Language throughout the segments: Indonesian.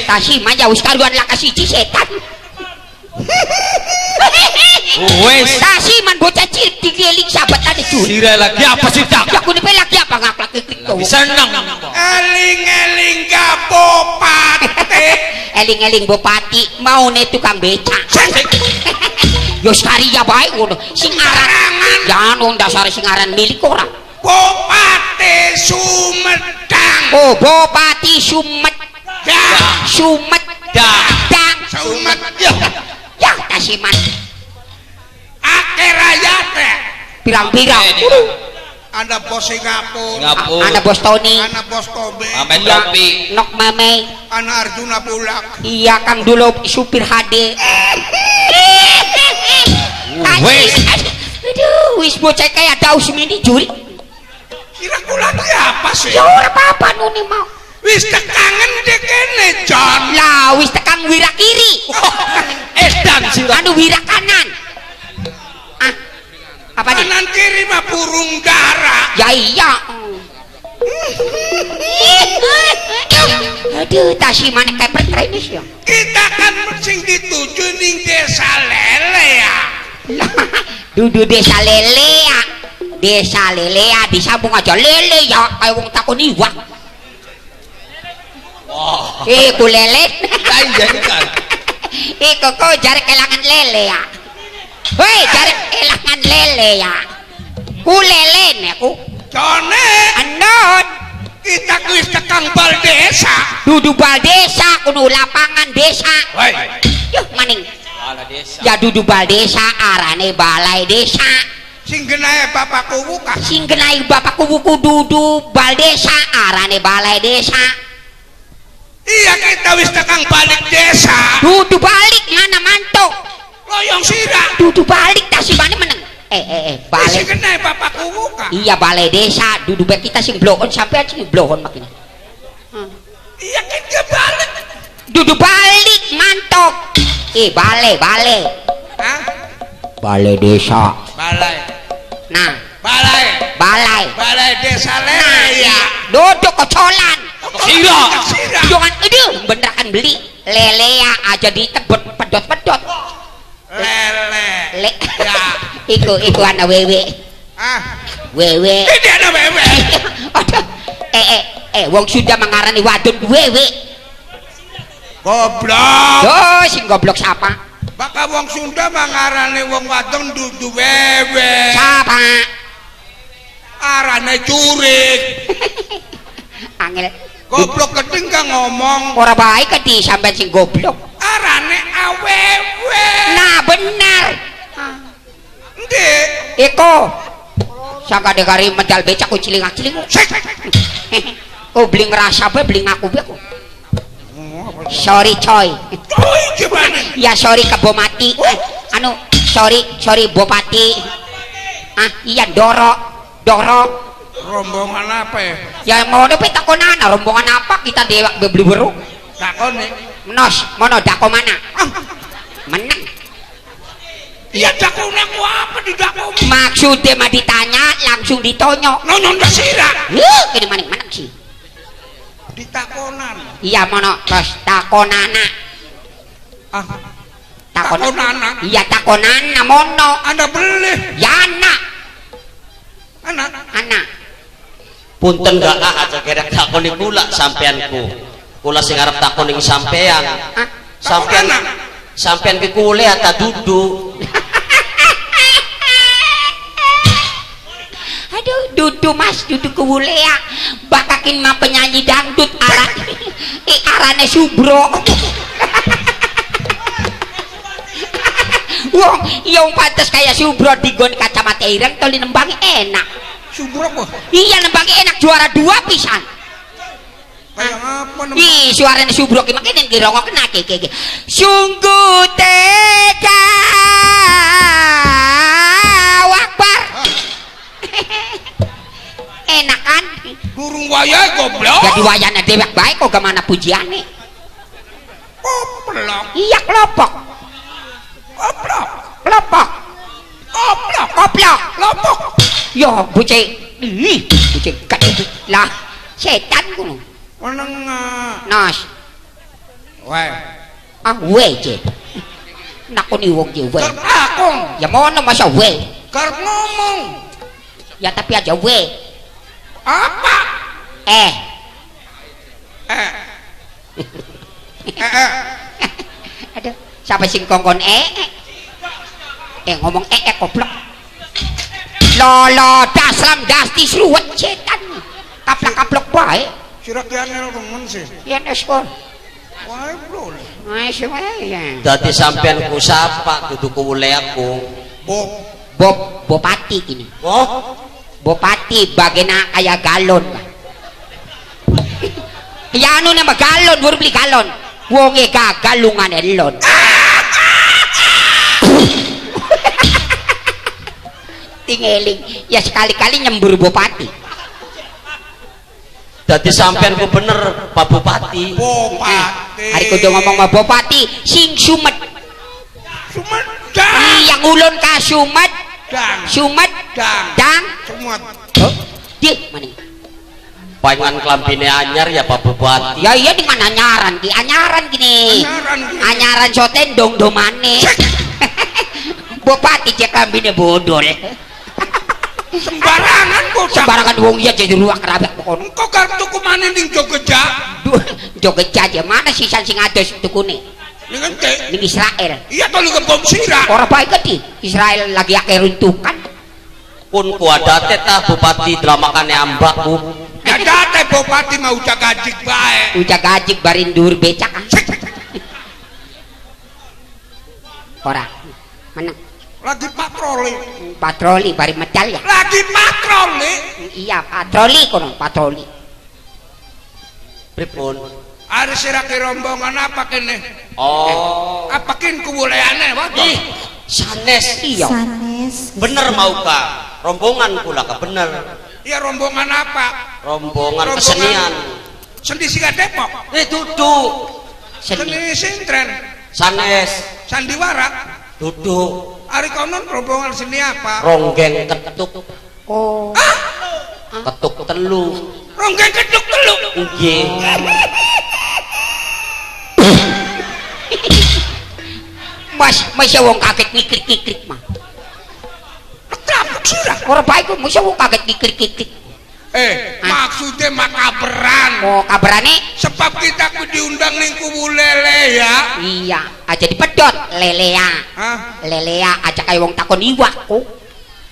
Tasiman ya wis karuan lakas siji setan. Wes Tasiman bocah cilik digeling sabatane juri. sira lagi apa sih tak? Ya kune lagi apa ngaklak klik to. Seneng. Eling-eling Bupati. Eling-eling Bupati maune tukang becak. Yo sekali ya bae ngono. Sing aran jangan dasar sing aran milik ora. Bupati Sumedang. Oh, Bupati Sumedang. Sumedang. Sumedang. Ya, Tasiman. Akeh rakyat. Pirang-pirang. Ada bos Singapura. Ada bos Tony. Ada bos Tobe. Amet topi. Nok Mame. Ada Arjuna Pulak. Iya, Kang dulu supir HD. Wes. Aduh, wis bocah kayak daus mini juri. Kira kula ki apa sih? Ya ora apa-apa nuni mau. Wis tekangen dek kene, Jon. Lah wis tekan wira kiri. Edan sira. Anu wira kanan. Ah. Apa nih? Kanan kiri mah burung dara. Ya iya. Aduh, Tasiman kayak pertrenis ya. Kita kan sing dituju ning desa lele ya. Dudu desa lele ya. Desa lele ya disambung aja lele ya kayak wong takon iwak. Wah. Ku lele. Lain jadi kan. Kok jare kelangan lele ya. Hei, jare kelangan lele ya. Ku lele nek ku. Jone Anon. kita wis tekan bal desa. Dudu bal desa kudu lapangan desa. Woi. Yuh maning. Ala desa. Ya dudu bal desa arane balai desa. Sing genahe bapakku buka. Sing genai bapakku buku dudu bal desa arane balai desa. Iya kita wis tekan balik desa. Dudu balik mana mantuk. Loyong sira. Dudu balik Tasimane meneng. Sing Balik. genahe bapakku buka. Iya balai desa dudu bae kita sing blowon sampean sing blowon makin. Iya kita balik. Dudu balik mantuk. Balai. Hah? Balai desa. Balai. Nah, Balai balai. desa Nah, lele ya. duduk kocolan. Sira. Sira. Jangan aduh bener kan beli lele ya aja ditebet pedot-pedot. Lele. Le. Ya. Iku ana wewe. Ah. Wewe. Ini ada wewe. Aduh. Wong Sunda mengarani wadon wewe. Goblok. Duh, sing goblok siapa? Baka wong Sunda mangarane wong wadon dudu wewe. Siapa? Arane curik. Angel. Goblok keting ka ngomong. Ora baik ke di sampean sing goblok. Arane awewe. Nah, benar. Ndek. Eko. Sangka dekari medal becak ku cilingak-cilinguk. Oh, beli ngerasa bae, beli ngaku bae. Sorry coy. Coy gimana? Ya sorry ke Bomati. Sorry Bupati. Iya Doro. Rombongan apa ya? Ya ngono pe takonan rombongan apa kita dewak beli beru. Takon nih. Menos, mono dako mana? Menang. Iya dakone ku apa di dako? Maksudnya mah ditanya langsung ditonyok. Nonyon dasira. Kene maning menang sih. Ditakonan. Iya mono terus takonana. Takonana. Iya takonana mono. Anda beli. Ya anak. Anak. Punten gak aja gerek takoni kula sampeanku. Kula sing arep takoni sampean. Sampean ki kule ata dudu. Aduh, dudu mas, dudu kewulea. Bakakin mah penyanyi dangdut arane Subro. Wong, yang pantas kayak Subro digon kacamata ireng toli nembangi enak. Subro apa? Iya nembangi enak juara 2 pisan. Kayak apa namanya? Ih, suaranya Subro ki makin girongok kena ke. Sungguh tega. Wakbar. Enak kan? Burung wayai goblok. Jadi wayana dewek baik kok kemana pujiannya? Goblok. Iya kelopok. Kelopok. Yo buce. Buce kat lah setan kuno. Menengah. Nas. Weh. Ah we je. Nakoni wong je we. Aku. Ya mono masa we. Karep ngomong. Ya tapi aja we. Apa? Eh. Aduh, siapa sing kongkon ngomong goblok. Lolo daslam dastis ruwet setan. Kaplak-kaplok bae. Sirak diangel remen sih. Ya neskor. Wae bro. Wah, semuanya. Dadi sampean ku sapa kudu kuwule aku. Bopati gini. Oh, Bopati bagena kayak galon. Ya anu nama galon, baru beli galon. Wonge gagalungan elon. Tingeling, ya sekali-kali nyembur bupati. dadi sampean ku bener Pak Bupati. Bupati. Hari kudu ngomong sama bupati, sing sumet. Sumedang. Yang ulun ka sumet, Dang. sumet, dang. Sumut. Oh, di mana? Pangan klambine anyar ya Pak Bupati. Ya iya dengan anyaran, di anyaran gini. Anyaran gini. Anyaran soten dong domane. Bupati cek kambine bodol. Sembarangan kok. Sembarangan wong iya jadi ruak kerabek pokon. Kok kartu kumane ning Jogja? Joget aja mana sisan sing ados tukune? Ning ente. Ning Israel. Iya to lu bom sirah. Ora baik di Israel lagi akeh runtukan. Pun ku adate ta Bupati dramakane ambakku. Ada teh bupati mau cagajik bae. Uja gajik barindur becak. Ora. Mana? Lagi patroli. Patroli bari medal ya. Lagi patroli. Iya, patroli kono, patroli. Pripun? Ada sirake rombongan apa kene? Oh, Apakin kubuleane waduh. ih, sanes. Iya. Sanes. Bener mau ka? Rombongan kula ka bener. Iya rombongan apa? Rombongan kesenian. Sendi Singa Depok. Duduk. Seni. Seni Sintren. Sanes. Sandiwara. Duduk. Ari konon rombongan seni apa? Ronggeng ketuk. Oh. Ketuk telu. Ronggeng keduk telu. Nggih. Mas wong kaget ngikrik-ngikrik mah. Trapuk sirah. Ora baik kok mesti wong kaget ngikrik-ngikrik. Maksudnya makaberan. Oh, kabarane Sebab kita diundang ning kubulele ya. iya, aja dipedot lelea. Hah? Lelea aja kayak wong takon iwak ku.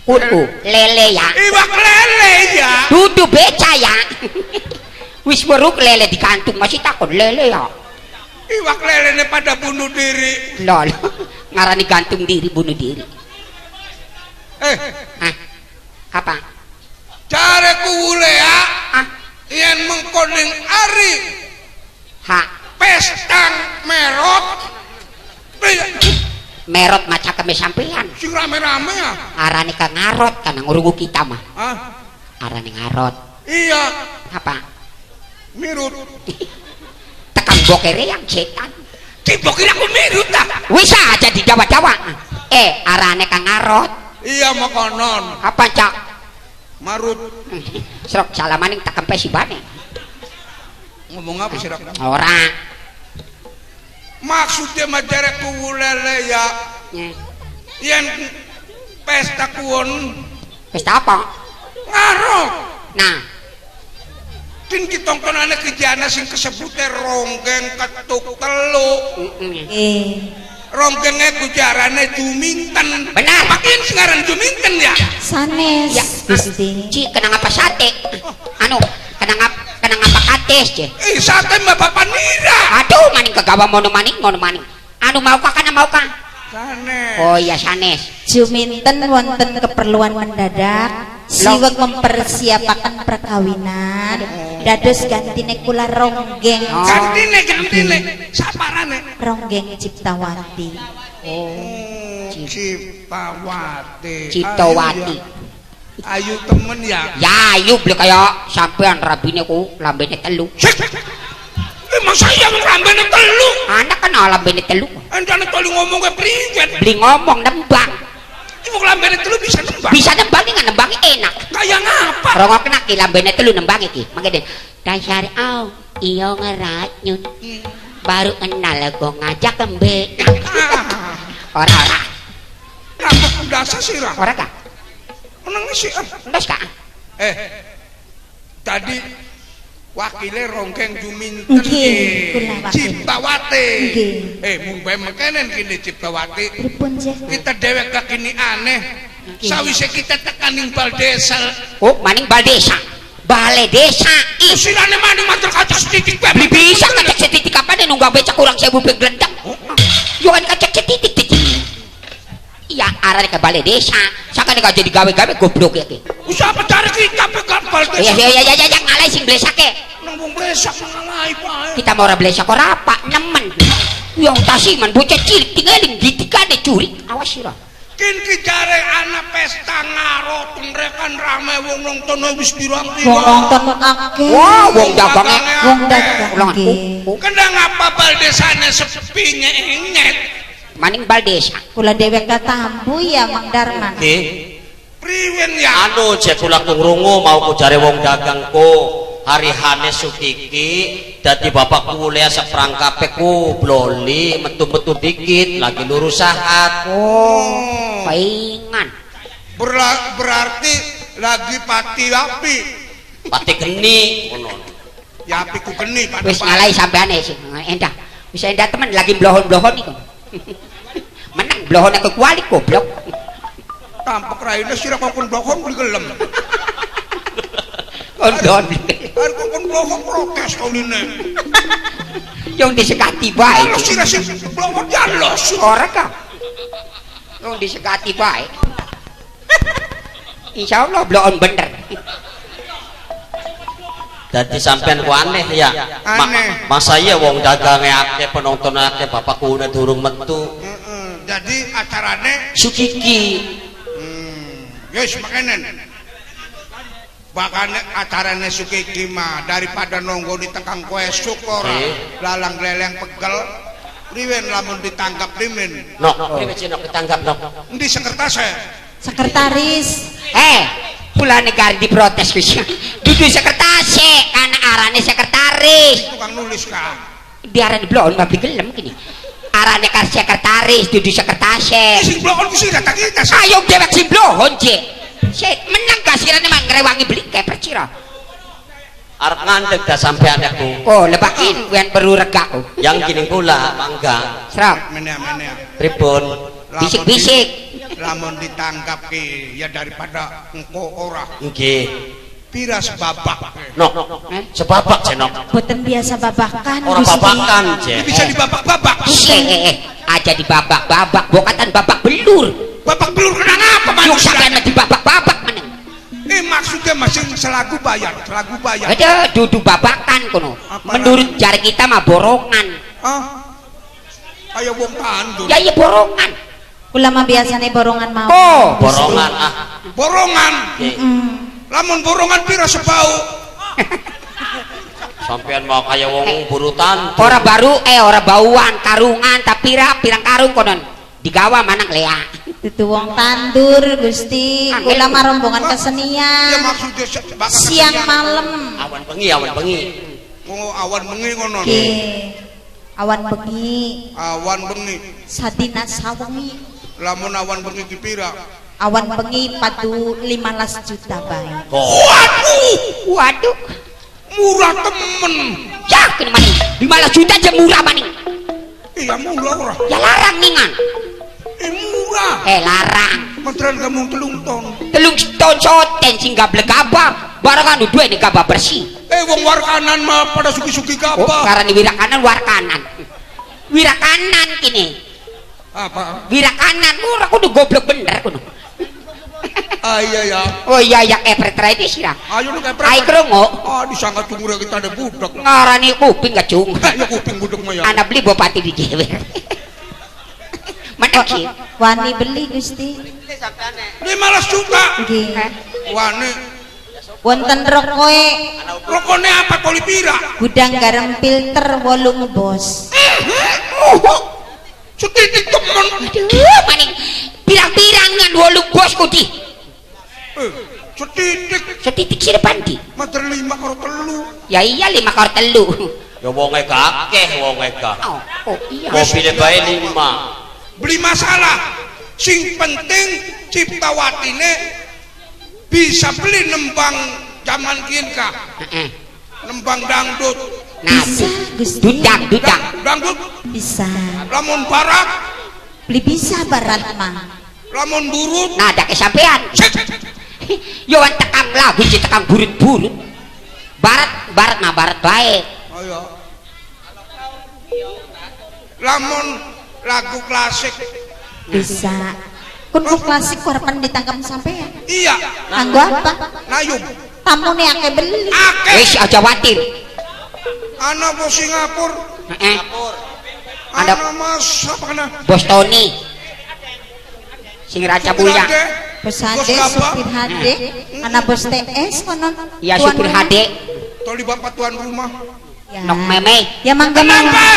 Kudu lelea. Iwak lele ya. Dudu beca ya. Wis beruk lele di kantung masih takon lele ya. Iwak lele ini pada bunuh diri. Lol. Ngarani gantung diri bunuh diri. Hah? Apa? Cara kubulea Ah, yang mengkoning ari ha. pestang merot. Merot maca kami sampean. Sing rame-rame ya. Arane ka ngarot kana ngurungu kita mah. Hah? Arane ngarot. Iya. Apa? Mirut. Tekan bokere yang setan. Dibokir aku mirut dah. Wis aja di Jawa-Jawa. Arane ka ngarot. Iya makonon. Apa cak? Marut. Serok salamaning tak kempe si bane. Ngomong apa sih? Ora. Maksudnya majare kubulele ya. Yang pesta kuon Pesta apa? ngarok. Nah, Tin kitongkonane kejana sing kesebute ronggeng ketuk telu. Ronggenge kujarane juminten. Benar. Makin sekarang juminten ya. Sanes. ya. Gusti. Ci kena ngapa sate? Anu, kena ngapa kates je? Sate mbak bapak nira. Aduh, maning kegawa mono maning. Anu mau ka kana mau ka? Sanes. Oh iya sanes. Juminten wonten keperluan mendadak. Siwek mempersiapkan perkawinan. Dados gantine kula ronggeng. Oh. Gantine. Saparane. Ronggeng Ciptawati. Ciptawati. Ciptawati. Ayu temen ya. Ya, ayo beli kaya sampean rabine ku lambene telu. Emang saya ngerambene telu. Anak kan lambene telu. Entane telu ngomong ke priwet. Beli ngomong nembang. Ibu lambene telu bisa nembang. Bisa nembang nggak nembang enak. Kayak ngapa? Rongok kena ki lambene telu nembang iki. Mangke dasar au iyo ngerat nyun. baru kenal aku ngajak kembe. Ah, Ora. rambut dasar sih ra. Ora Kak. Meneng sih. Ndas Kak. Tadi wakile ronggeng Juminten Nggih, kula wakil. Ciptawati. Nggih. Mung bae mekenen kene Ciptawati. Pripun Jeh? Kita dewek kini aneh. Sawise kita tekaning bal desa. Oh, maning bal desa. Balai desa. Ih, Sirane maning matur kaca setitik bae. beli bisa kacek setitik kapan nunggak becak kurang 1000 ping glendang. Yo kan kacek setitik. Iya, arane ke balai desa. Sakane gak jadi gawe-gawe goblok ya ki. Usah cari kita pegang bal Ya desa. ngalai sing blesake. Nang wong blesak ngalai bae. Kita mau ora blesak ora apa, nemen. Yang tasiman bocah cilik tinggalin ditikane curi. Awas sira. Kin ki jare ana pesta ngaro tengrekan rame wong nonton wis pirang-pirang. Wong nonton akeh. Wah, wong dagange Wong dagang ulangan. nggih. Kendang apa bal desane sepi nyengit. Maning bal desa. Kula dewek katambu ya Mang Darman. Nggih. Priwen ya. Anu jek kula krungu mau ku jare wong dagangku harihane Sukiki dadi bapak kuliah seprangkape ku bloli metu-metu dikit lagi lurus sahat. Oh. Paingan. Berarti lagi pati api. Pati geni ngono. Ya api ku geni pada Wis ngalai sampeane sing endah. Wis endah temen lagi blohon-blohon iku. Menang blohone ke kuali goblok. tampak raine sira kokon blokon beli gelem. Kondon. Are kokon blokon protes kauline. Yang disekati bae. Kalau sira sing blokon jalos. Ora ka. Yang disekati bae. Insyaallah blokon bener. Dadi sampean ku aneh ya. Aneh. Masa iya wong dagange akeh penonton akeh bapakku udah durung metu. Jadi acarane Sukiki. Yes makanan. Bahkan acarane Sukiki mah daripada nonggo di tengkang kue syukur lalang leleng pegel priwen lamun ditangkap primen. Nok, priwe cenok ditangkap nok. Endi sekretaris? Sekretaris. Pula negara diprotes wis. Dudu sekretaris karena arane sekretaris. Tukang nulis ka. Diarani blon mabli gelem kini. Arane kar sekretaris dudu sekretaris. Sing blokon ku sing datang kita. Ayo dewek sing blon je. Sik menang kasirane mah ngrewangi beli kayak percira. Arep ngandeg dah sampean aku. Oh, lebakin wen perlu regaku. Yang gini pula mangga. Serap. Meneh-meneh. Pripun? Bisik-bisik. Lamun ditangkap ki ya daripada engko ora. Nggih. Pira sebabak. Nok, sebabak cenok. Boten biasa babakan. Ora Gusti. babakan, Je. Bisa dibabak-babak. Aja dibabak-babak, bokatan babak belur. Babak belur kena apa Yung manusia? sampean dibabak-babak meneng. Maksudnya masih selagu bayar. Ada dudu babakan kono. Menurut jar kita mah borongan. Ayo wong tandur. Ya iya borongan. Kula mah biasane borongan mau. Oh, Borongan ah. Borongan. Lamun borongan pira sebau. Sampean mau kaya wong burutan. Ora baru ora bauan karungan tapi pirang karung konon. Digawa manang lea. Dudu wong tandur Gusti. Kula mah rombongan kesenian. Ya maksudnya Siang malam. Awan bengi. Oh, awan bengi ngono. Nggih. Awan bengi. Awan bengi. Sadina sawengi. Lamun awan bengi ki pira? Awan bengi padu 15 juta bae. Waduh. Murah temen. Yakin maning. 15 juta aja murah maning. Iya murah ora. Ya larang ningan. Murah. Larang. Mentran kamu telung ton. Telung ton soten sing gablek gabah. Barangan duwe nih gabah bersih. Wong warkanan mah pada suki-suki Oh, gabah. karena wirakanan warkanan. Wirakanan kini. Apa? Wirakanan ora kudu goblok bener kudu. Iya ya. Oh iya ya kepret itu sih lah. Ayo lu kepret. Ai krungu. Disangka cungure kita ada budak. Ngarani kuping gak cung. Ya kuping budak mah ya. Anak beli bupati di Jewer. Mana ki? Wani beli Gusti. 15 juta. Nggih. Wani. Wonten rokoe Rokone apa koli pira? gudang garam filter 8 bos. Setitik temen. Aduh, maning pirang-pirangan 8 bos kudi. Setitik. Setitik sih depan di. Mater 5 karo telu. Ya iya 5 kor telu. Ya wonge kakeh wonge ka. Oh iya. Mobile bae 5. Beli masalah. Sing penting Ciptawatine bisa beli nembang zaman kien ka. Heeh. Nembang dangdut. Nah, Bisa, Gusti. dudang. Dangdut Bisa. lamun barak, Beli bisa barat mah. lamun burut. nah ada kesampean. Cek. Yo tekang lagu ci tekang burut-burut. Barat mah barat baik. Ayo. Lamun lagu klasik. Bisa. Kun ku klasik harapan ditangkap sampean. Iya. Anggo apa? Nayub. Tamu nih ake beli. Akeh. Wis aja watir. Anak bos Singapura. Heeh. Ada Anak mas apa kana? Bos Tony. Sing raja bulya. Bos Bos HD, apa? supir HD, anak bos TS konon. Ya Tuan supir rumah. HD. Toli bapak tuan rumah. Ya. Nok meme. Ya mangga Kenapa? mangga.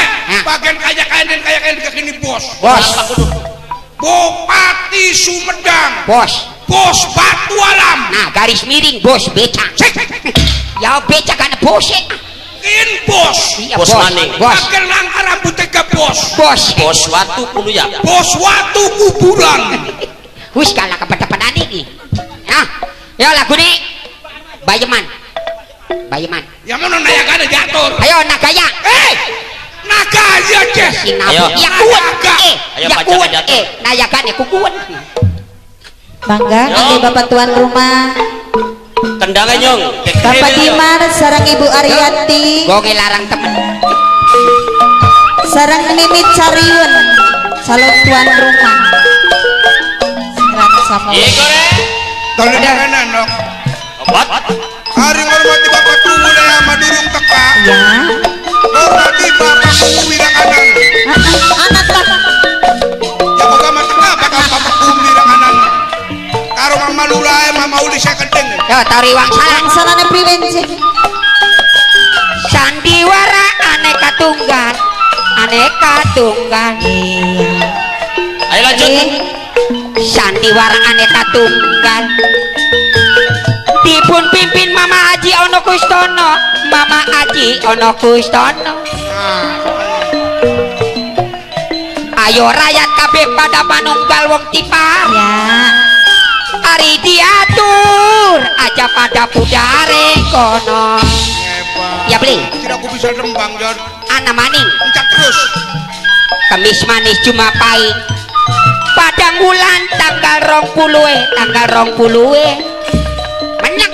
Bagian kaya dan kaya kini bos. Bos. Bupati Sumedang. Bos. Bos Batu Alam. Nah, garis miring bos beca. Ya beca kan bos. In bos. Iya, Bos maning. Bos. Bagian langkah rambutnya ke bos. Bos. Bos watu kudu ya. Bos Watu Kuburan. Wis kalah kepada ini. Nah, ya lagu nih. Bayeman. Yang mana nayakan jatuh. Ayo nagaya. Naga aja ceh. Sinabu. Ayo. Ya kuat. Ayo, Ya pacaran kuat. jatuh. Nayagane ku kuat. Mangga kangge bapak tuan rumah. Kendangnya nyong. Bapak Dimar sarang Ibu Ariati, Gonge larang temen. sarang Mimi Cariun, calon tuan rumah. Serang sama. Iya gore. Tolong kanan dok. Obat. Hari ngormati bapak tunggu dan sama durung teka. Ya. Ngormati bapak tunggu wirang kanan. Anak bapak. Ya moga mati bakal bapak tunggu wirang kanan. Karo mama lulae mama uli saya kedeng. Yo tari wang salah. Salahnya priwensi. Sandiwara aneka tunggal. Ayo lanjut. Sandiwara aneka tunggal. Dipun pimpin Mama Aji Ono Kustono. Mama Aji Ono Kustono. Ayo rakyat kabeh pada manunggal wong tipar. Ya. Ari diatur aja pada pudare kono. Hebat. Ya beli. Tidak aku bisa nembang Jon. Ana maning. Encak terus. Kemis manis cuma pahit. Padang bulan tanggal 20 menyak.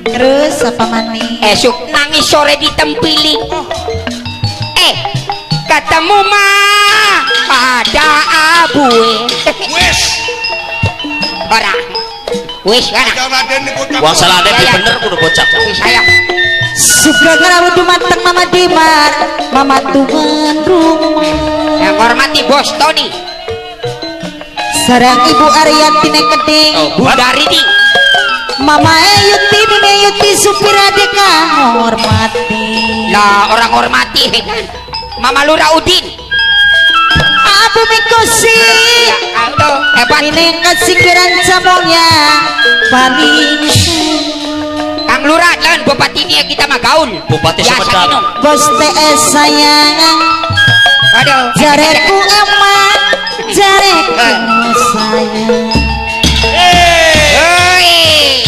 Terus apa mani? Esok nangis sore ditempili. Ketemu mah pada abue. Wes. Orang. Wis ora. Jangan Raden nih bocah. Wang salah ada Ya, ya. bener kudu bocah. Wis sayang. Suka ngerawu dumateng Mama Dimar, Mama tuan rumah. Yang hormati Bos Tony. Sarang Ibu Ariati Nekeding, Budari di. Mama Eyuti Nini Eyuti supir adeka hormati. Lah orang hormati kan. Mama Lura Udin. Abu Mikosi, Ya kalau hebat ini kasih kiran jamunya paling. Kang Lura lawan bupati ini kita mah gaul. Bupati Biasa Sumedang. minum. Bos TS sayang, Aduh. jareku emak, jareku sayang. Hei.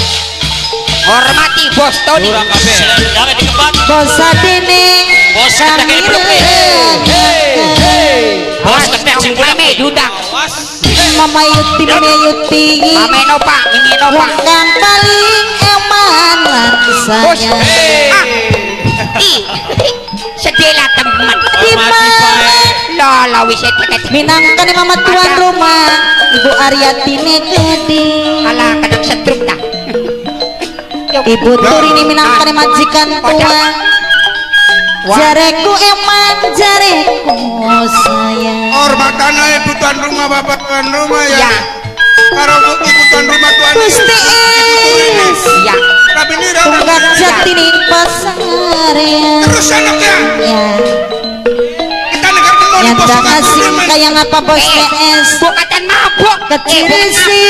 Hormati Bos Tony. Kurang kabeh. Jangan dikebat. Bos Adine, Bos ketek yang belum Bos ketek sing Mame belum. diundang. Mama Yuti, Mama Yuti. Mame Nova, ini Nova. Wong kang paling eman lan Bos. sayang. Ih. Sedela teman. Di mana Lah wis teket. minangkan Mama tuan rumah, Ibu Ariati Nekeding. Alah kadang setruk dah. Ibu Turini minangkan majikan tua. Jareku eman, jareku sayang. Hormatan ibu tuan rumah bapak tuan rumah ya. Ya. Karo ibu tuan rumah tuan. Gusti es, Ya. Tapi ini tunggak jatini pasarnya. terus anaknya. Ya, Kita negara mau di bos nyata kasih kayak ngapa bos TS. Bukatan mabuk. Kecil si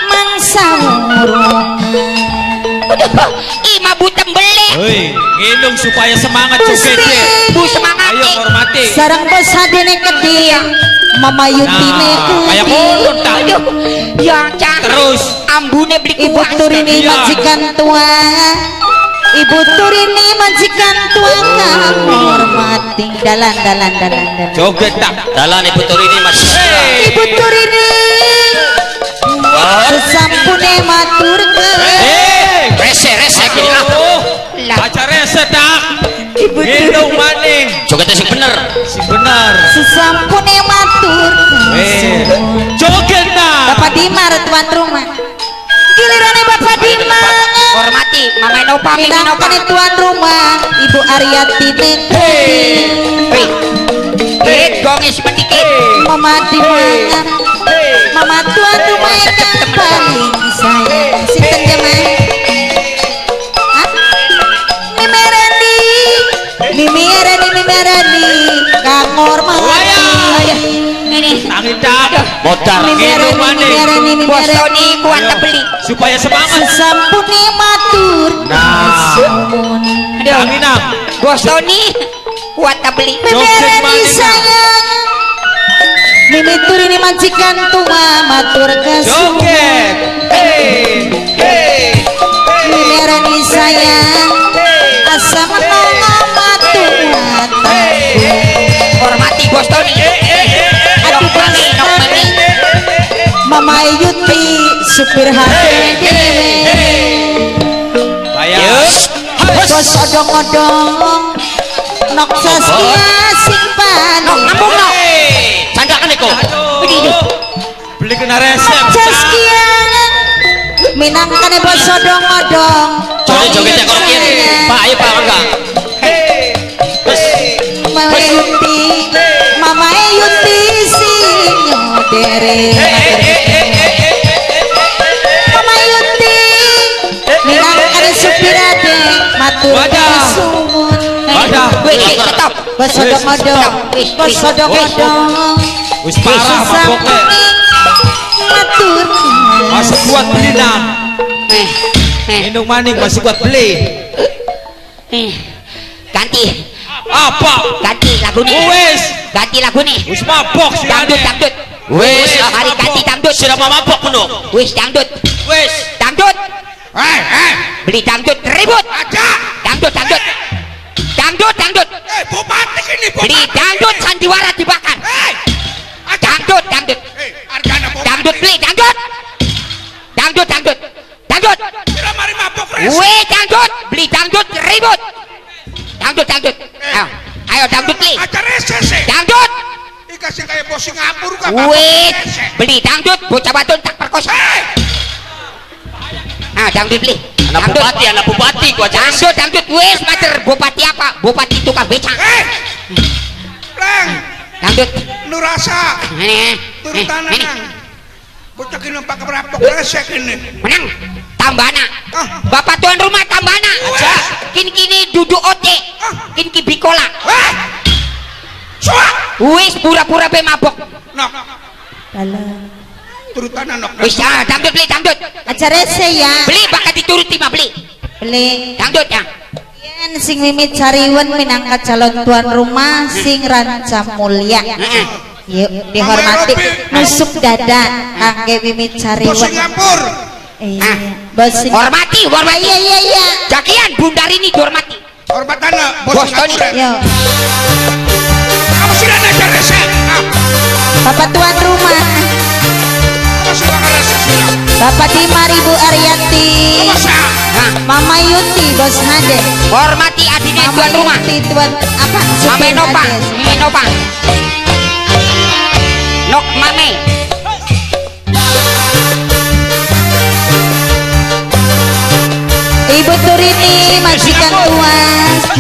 mangsa murung. Ima butem beli. Hei, nginum supaya semangat Gusti. joget. Bu semangat. Ayo hormati. Sarang besadene kedia Mama Yutine kayak kolon tak. Aduh, yang cah. Terus. Ambune beli Ibu kuas. Turini Iya. majikan tua Ibu Turini majikan tua kamu hormati dalan Joget tak. Dalan Ibu Turini Mas. Ibu Turini sesampune matur Hei, Rese gini ah. Lah. baca rese tak. Ibu Nginum Turini maning. Jogetnya sing bener. Si benar. sesampune matur Joget tak. Bapak Dimar tuan rumah gilirannya Bapak Dimar Hormati Mama Enopa, Mimi Enopa. minangkan tuan rumah Ibu Aryati Hei. Hei, gongis sedikit. Mama Dimar Mama tuan rumah yang paling sayang sinten jemaah Mimi Rani Kang hormati Ini. Tangi tak. Modar. Nginum maning. Bos Tony kuat tak beli. Supaya semangat. Sesampune matur Nah. suwun Tangi nak. Bos Tony kuat tak beli. Joget Mimi maning. sayang Mimi Turini majikan tua matur kasuwun Joget. Hei. Hei. Mimi Rani sayang asa menongo matur Hormati Bos Tony. Nok mami, nok mami. Mama Yuti supir hati Bayar. bos odong-odong nok Saskia simpan Nok ngambung nok. Sandakan Eko. Beli kena resep. Saskia minangkane bos odong-odong Joget-jogetnya kalau kiri. Pak, ayo Pak Angga. Mama Yuti sinyodere Mama Yuti minangkane supir ade matur Wadah. suwun Wadah. Wih, stop. bos odong-odong bos odong-odong Wis parah maboknya. matur Masih kuat beli nak. Eh, Nginum maning masih kuat beli. ganti Apa? lagu nih. Wes. Ganti lagu nih. Wis mabok sih. Dangdut, dangdut. Wes. Mari ganti dangdut. Sudah mabok penuh. Wis dangdut. Wes. Dangdut. Hei, Beli dangdut ribut. aja. Dangdut. Dangdut. Bupati ini Beli bupati. dangdut sandiwara dibakar. Hei, aja. Dangdut. Hargana bupati. Dangdut beli dangdut. Dangdut. Tidak mari mabok res. Weh dangdut. Beli dangdut ribut. Dangdut. Ayo dangdut beli. Aja rese. Dangdut. Dikasih kayak bos Singapura kan. Weh beli dangdut. Bocah batun tak perkosa. Ah dangdut beli. Anak bupati gua aja. Dangdut. Wes mater bupati apa? Bupati tukang becak. Lang, Dangdut. nu rasa. Ini. Turutan Ini. nang. Bocah kini pakai berapa rese kini. Menang. Tambana. Ah. Bapak tuan rumah tambana. Aja. Kini duduk oce. Kini bikola. Suak. Wes pura-pura be mabok. Nok. Turutan nok. Wes dangdut beli dangdut. acara saya Beli bakal dituruti mah beli. beli Dangdut ya. yen sing mimit cariwen minangka calon tuan rumah sing ranca mulia yuk dihormati nusuk dada kangge mimit Bos cariwen Singapura. iya bos Hormati. iya Jakian bundar ini dihormati. Hormatan bos Bos Tony. Singapura. yo Kamu sudah aja rese. bapak tuan rumah Kamu sudah rese sudah. bapak Dimar Ibu Aryati Kamu sah. Mama Yuti bos Hade Hormati adine Mama tuan rumah. Yuti tuan apa Mame supir Nopang. Hades. Mame Nopang. Nok mame. Ibu Turini majikan tua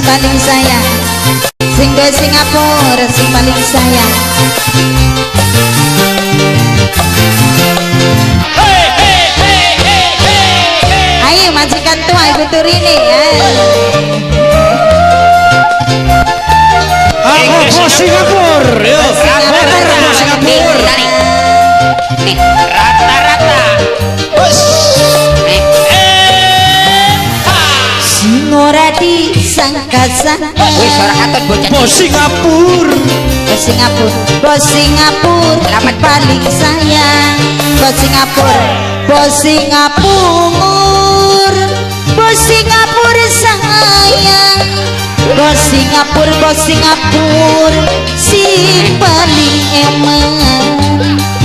paling sayang sing do Singapura sing paling sayang ayo majikan tua Ibu Turini Aku Singapura. Yo. Singapura Nih, rata-rata. gagasan. Wis ora katut bocah. Bos Singapura. Bos Singapura, bos Singapura Selamat paling sayang. Bos Singapura, bos Singapura, bos Singapura sayang. Bos Singapura si paling emang.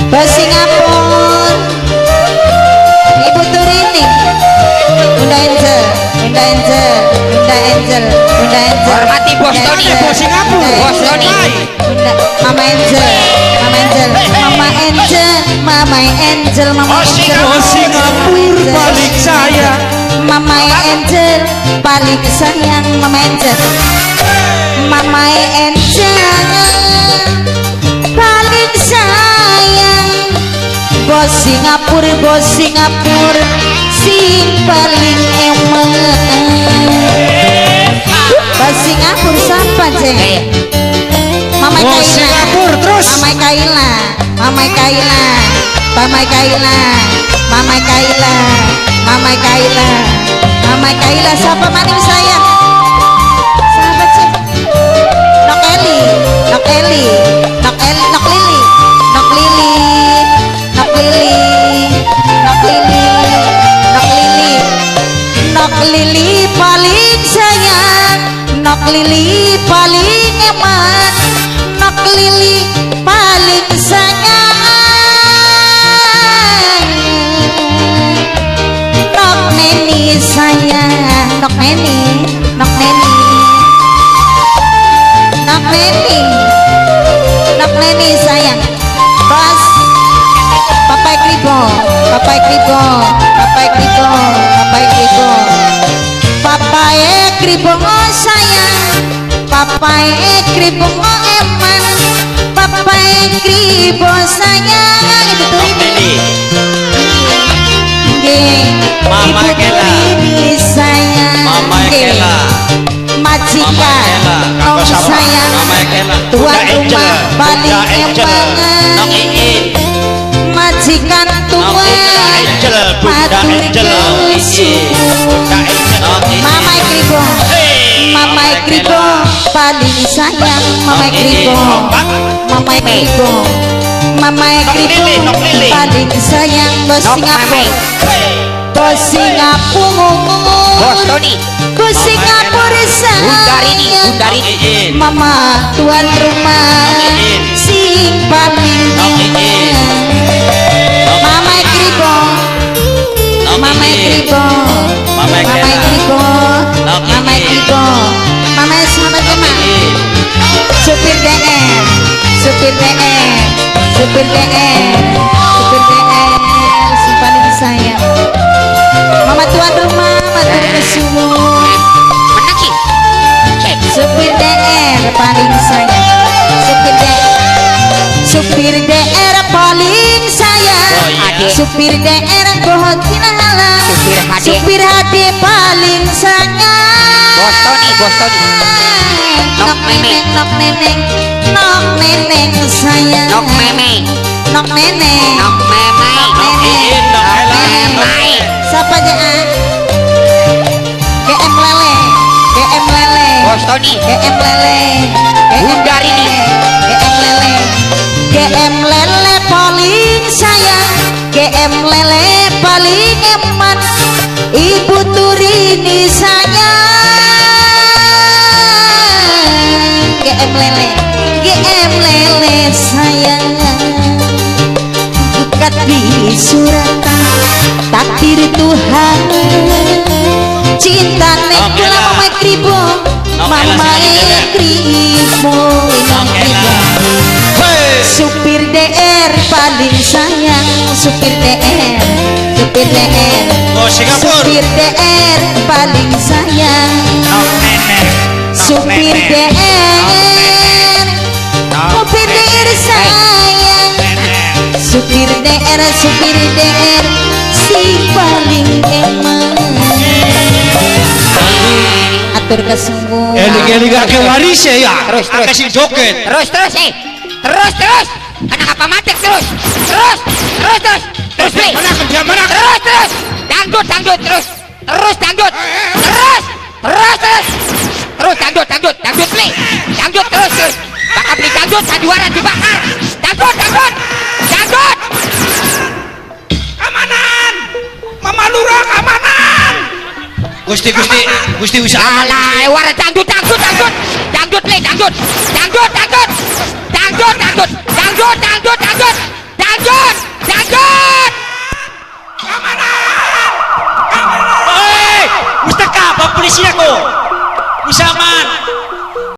Bos Singapura, Ibu Turini, Bunda Angel, Bunda Angel, Bunda Angel, Bunda Angel. Hormati Bos Tony. Bos Singapura. Bos Tony. Bunda, Mama Angel, Mama Angel, Mama Angel, Mama Angel, Mama Angel. Bos Singapura paling sayang. Mama Angel paling sayang. Mama Angel, Mama Angel paling sayang. Bos Singapura sing paling emang. Bos Singapura siapa ceng? Mama Bos Kaila, Singapura terus. Mama Kaila, Mama Kaila, Mama Kaila, Mama Kaila, Mama Kaila, Mama Kaila. Siapa maning sayang? Siapa ceng? Nok Eli, Nok Eli, Nok Eli, Nok Lili, Nok Lili, Nok Lili, Nok Lili, Nok Lili, Nok Lili paling sayang. Nok Lili paling eman. Nok Lili paling sayang. Nok Neni sayang. Nok Neni, Nok Neni, Nok Neni, Nok Neni sayang. Bos Papai Kribo, Papai Kribo, Papai Kribo, Papai Kribo, Papai Kribo sayang. Papai Kribo eman. Papai Kribo sayang. Itu tuh ini. Mama Ibu Kela. Turini sayang. Mama Kela. Majikan om sayang. Mama Kela. Tuan rumah paling Nok emang. Iin. Majikan tua Angel, Bunda Angel. Mama Kribo, Mama Kribo paling sayang. Mama Kribo, Mama Kribo, Mama Kribo paling sayang. Bos Nok Singapura, Mame. Bos Singapura, Bos Tony. Bos Singapura Bunda Rini, sayang. Bunda Rini. Mama tuan rumah sing paling emang. Mama Kribo, Mama Kribo, Mama Kribo, Mama Kribo, Mama sama Mama. Supir DR, supir DR, supir DR, supir DR, si paling sayang. Mama tuan rumah, matur nuwun. Mana sih? Cek. Supir DR paling sayang. Supir DR, supir DR paling sayang. Oh, iya. Supir DR Bohotinala. Supir HD. Supir HD paling sayang. Bos Tony, Bos Tony. Nok neneng, nok neneng, nok neneng sayang. Nok Meme. Nok neneng. Nok Meme. Nok Iin, Nok Ella. Meme. Siapa aja ah? GM Lele, GM Lele. Bos Tony. GM Lele, Bunda Rini. GM Lele, GM Lele paling sayang. GM Lele paling eman. Ibu Turini sayang. GM Lele, GM Lele sayang. Bukan di suratan takdir Tuhan. Cinta Nok nekula Ella. Mama Kribo, Nok Mama Ella sayang. Kribo, Nok Kribo. Supir DR paling sayang. Supir DR, supir DR, Bos Singapura. supir DR paling sayang. Nok Neneng. Supir DR, supir DR sayang. Supir DR, supir DR si paling emang. Atur kesungguhan. Eling-eling ke waris ya. Terus, terus. Akeh sing joget. Terus, terus, terus, terus. Anak apa matek terus. Terus, terus, terus. Terus, Pi. Terus, terus. Dangdut, dangdut, terus. Terus, dangdut. Terus, terus, terus. terus dangdut beli dangdut terus bakal beli dangdut sandiwara dibakar dangdut Amanan. Mama Lurah amanan. Gusti bisa aman. alah wara dangdut beli dangdut